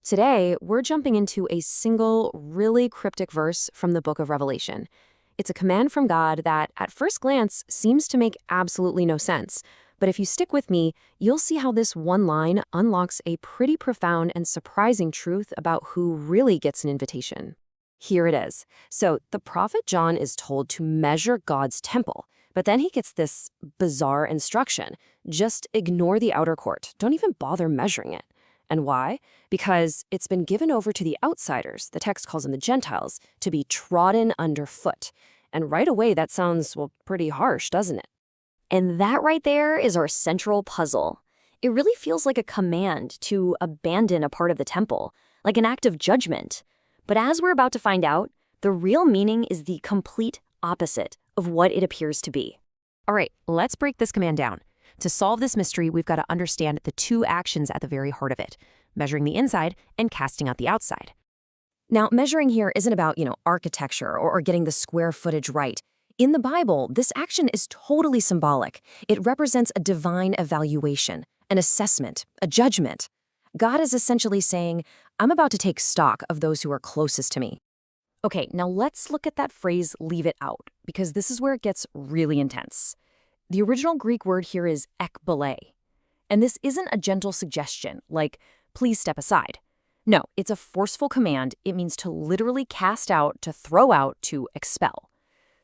Today, we're jumping into a single, really cryptic verse from the book of Revelation. It's a command from God that, at first glance, seems to make absolutely no sense. But if you stick with me, you'll see how this one line unlocks a pretty profound and surprising truth about who really gets an invitation. Here it is. So, the prophet John is told to measure God's temple, but then he gets this bizarre instruction: just ignore the outer court. Don't even bother measuring it. And why? Because it's been given over to the outsiders, the text calls them the Gentiles, to be trodden underfoot. And right away, that sounds, well, pretty harsh, doesn't it? And that right there is our central puzzle. It really feels like a command to abandon a part of the temple, like an act of judgment. But as we're about to find out, the real meaning is the complete opposite of what it appears to be. All right, let's break this command down. To solve this mystery, we've got to understand the two actions at the very heart of it: measuring the inside and casting out the outside. Now, measuring here isn't about, architecture or getting the square footage right. In the Bible, this action is totally symbolic. It represents a divine evaluation, an assessment, a judgment. God is essentially saying, I'm about to take stock of those who are closest to me. Okay, now let's look at that phrase, leave it out, because this is where it gets really intense. The original Greek word here is ekbale. And this isn't a gentle suggestion, like, please step aside. No, it's a forceful command. It means to literally cast out, to throw out, to expel.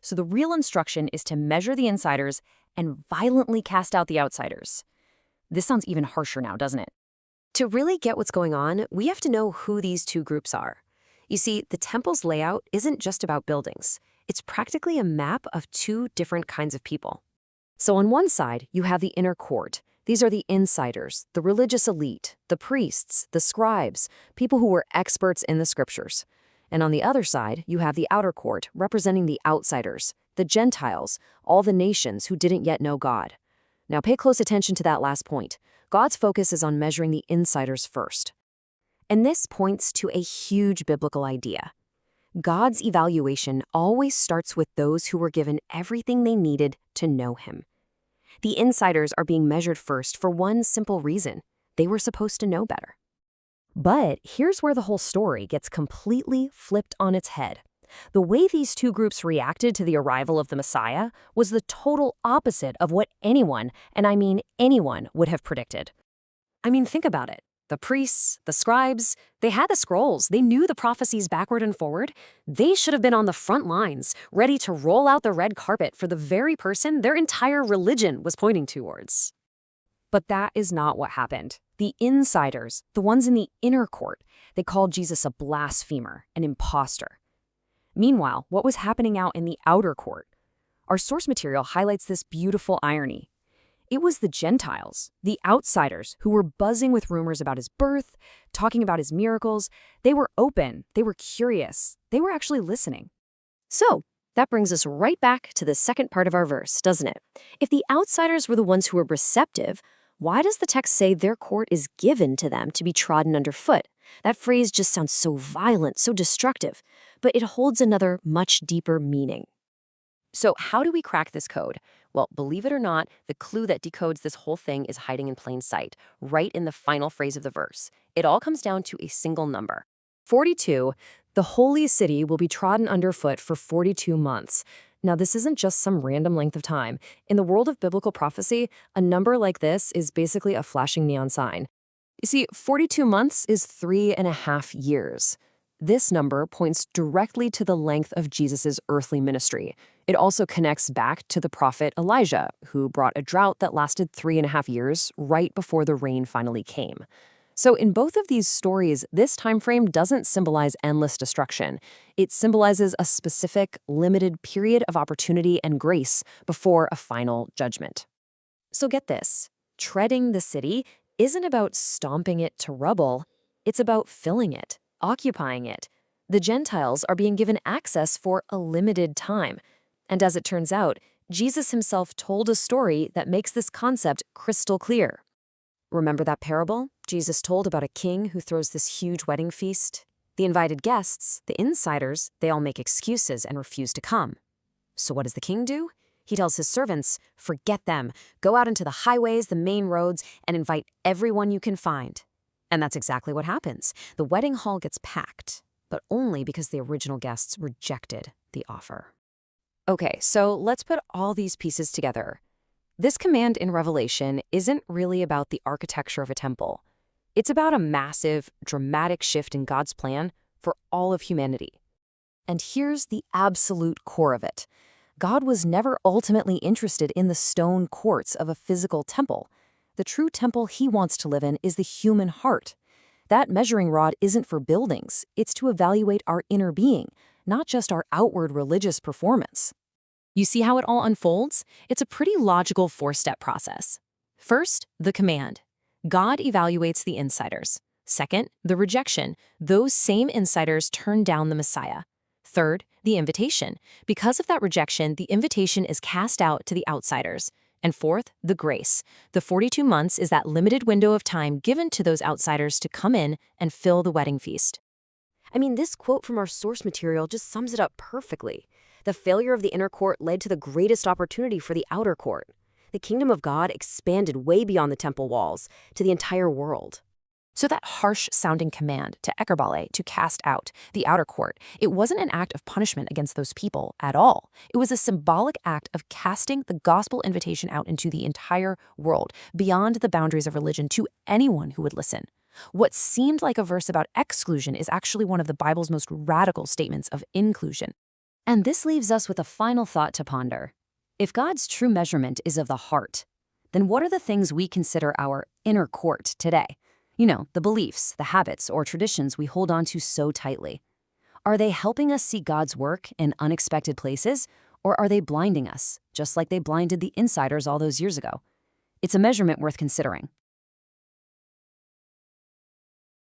So the real instruction is to measure the insiders and violently cast out the outsiders. This sounds even harsher now, doesn't it? To really get what's going on, we have to know who these two groups are. You see, the temple's layout isn't just about buildings. It's practically a map of two different kinds of people. So on one side, you have the inner court. These are the insiders, the religious elite, the priests, the scribes, people who were experts in the scriptures. And on the other side, you have the outer court, representing the outsiders, the Gentiles, all the nations who didn't yet know God. Now pay close attention to that last point. God's focus is on measuring the insiders first. And this points to a huge biblical idea. God's evaluation always starts with those who were given everything they needed to know Him. The insiders are being measured first for one simple reason: they were supposed to know better. But here's where the whole story gets completely flipped on its head. The way these two groups reacted to the arrival of the Messiah was the total opposite of what anyone, and I mean anyone, would have predicted. Think about it. The priests, the scribes, they had the scrolls. They knew the prophecies backward and forward. They should have been on the front lines, ready to roll out the red carpet for the very person their entire religion was pointing towards. But that is not what happened. The insiders, the ones in the inner court, they called Jesus a blasphemer, an imposter. Meanwhile, what was happening out in the outer court? Our source material highlights this beautiful irony. It was the Gentiles, the outsiders, who were buzzing with rumors about his birth, talking about his miracles. They were open, they were curious, they were actually listening. So, that brings us right back to the second part of our verse, doesn't it? If the outsiders were the ones who were receptive, why does the text say their court is given to them to be trodden underfoot? That phrase just sounds so violent, so destructive, but it holds another much deeper meaning. So how do we crack this code? Well, believe it or not, the clue that decodes this whole thing is hiding in plain sight, right in the final phrase of the verse. It all comes down to a single number. 42, the holy city will be trodden underfoot for 42 months. Now, this isn't just some random length of time. In the world of biblical prophecy, a number like this is basically a flashing neon sign. You see, 42 months is 3.5 years. This number points directly to the length of Jesus' earthly ministry. It also connects back to the prophet Elijah, who brought a drought that lasted 3.5 years right before the rain finally came. So in both of these stories, this time frame doesn't symbolize endless destruction. It symbolizes a specific, limited period of opportunity and grace before a final judgment. So get this, treading the city isn't about stomping it to rubble. It's about filling it, occupying it. The Gentiles are being given access for a limited time. And as it turns out, Jesus himself told a story that makes this concept crystal clear. Remember that parable Jesus told about a king who throws this huge wedding feast? The invited guests, the insiders, they all make excuses and refuse to come. So what does the king do? He tells his servants, forget them, go out into the highways, the main roads, and invite everyone you can find. And that's exactly what happens. The wedding hall gets packed, but only because the original guests rejected the offer. Okay, so let's put all these pieces together. This command in Revelation isn't really about the architecture of a temple. It's about a massive, dramatic shift in God's plan for all of humanity. And here's the absolute core of it. God was never ultimately interested in the stone courts of a physical temple. The true temple he wants to live in is the human heart. That measuring rod isn't for buildings. It's to evaluate our inner being, not just our outward religious performance. You see how it all unfolds? It's a pretty logical four-step process. First, the command. God evaluates the insiders. Second, the rejection. Those same insiders turn down the Messiah. Third, the invitation. Because of that rejection, the invitation is cast out to the outsiders. And fourth, the grace. The 42 months is that limited window of time given to those outsiders to come in and fill the wedding feast. I mean, this quote from our source material just sums it up perfectly. The failure of the inner court led to the greatest opportunity for the outer court. The kingdom of God expanded way beyond the temple walls to the entire world. So that harsh-sounding command to Ekkerbale to cast out the outer court, it wasn't an act of punishment against those people at all. It was a symbolic act of casting the gospel invitation out into the entire world, beyond the boundaries of religion, to anyone who would listen. What seemed like a verse about exclusion is actually one of the Bible's most radical statements of inclusion. And this leaves us with a final thought to ponder. If God's true measurement is of the heart, then what are the things we consider our inner court today? You know, the beliefs, the habits, or traditions we hold on to so tightly. Are they helping us see God's work in unexpected places, or are they blinding us, just like they blinded the insiders all those years ago? It's a measurement worth considering.